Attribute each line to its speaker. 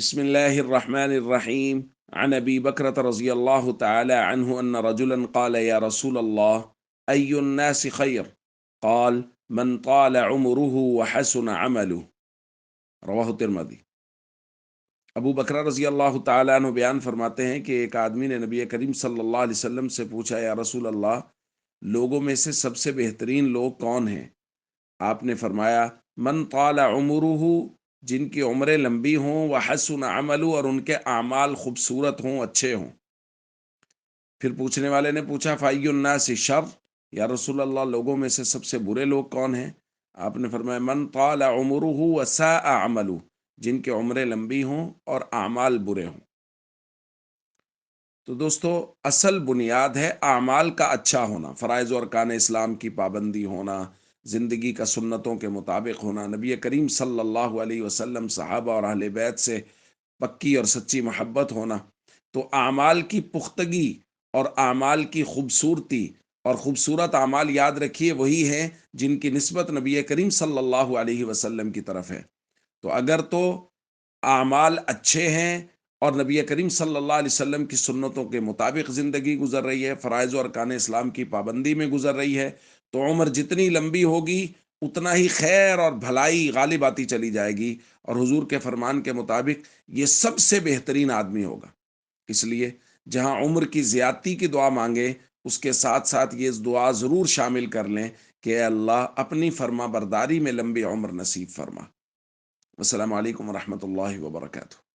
Speaker 1: بسم الله الرحمن الرحيم عن أبي بكرة رضي الله تعالى عنه أن رجلا قال يا رسول الله أي الناس خير؟ قال من طال عمره وحسن عمله رواہ ترمذی۔ ابو بکرہ رضی اللہ تعالیٰ عنہ بیان فرماتے ہیں کہ ایک آدمی نے نبی کریم صلی اللہ علیہ وسلم سے پوچھا یا رسول اللہ، لوگوں میں سے سب سے بہترین لوگ کون ہیں؟ آپ نے فرمایا من طال عمرہ، جن کی عمریں لمبی ہوں، وحسن عمل، اور ان کے اعمال خوبصورت ہوں، اچھے ہوں۔ پھر پوچھنے والے نے پوچھا فای الناس شر، یا رسول اللہ لوگوں میں سے سب سے برے لوگ کون ہیں؟ آپ نے فرمایا من طال عمرہ وساء عملہ، جن کے عمریں لمبی ہوں اور اعمال برے ہوں۔ تو دوستو، اصل بنیاد ہے اعمال کا اچھا ہونا، فرائض و ارکان اسلام کی پابندی ہونا، زندگی کا سنتوں کے مطابق ہونا، نبی کریم صلی اللہ علیہ وسلم، صحابہ اور اہل بیت سے پکی اور سچی محبت ہونا۔ تو اعمال کی پختگی اور اعمال کی خوبصورتی، اور خوبصورت اعمال یاد رکھیے وہی ہیں جن کی نسبت نبی کریم صلی اللہ علیہ وسلم کی طرف ہے۔ تو اگر تو اعمال اچھے ہیں اور نبی کریم صلی اللہ علیہ وسلم کی سنتوں کے مطابق زندگی گزر رہی ہے، فرائض و ارکان اسلام کی پابندی میں گزر رہی ہے، تو عمر جتنی لمبی ہوگی اتنا ہی خیر اور بھلائی غالب آتی چلی جائے گی، اور حضور کے فرمان کے مطابق یہ سب سے بہترین آدمی ہوگا۔ اس لیے جہاں عمر کی زیادتی کی دعا مانگے، اس کے ساتھ ساتھ یہ دعا ضرور شامل کر لیں کہ اے اللہ اپنی فرما برداری میں لمبی عمر نصیب فرما۔ السلام علیکم ورحمۃ اللہ وبرکاتہ۔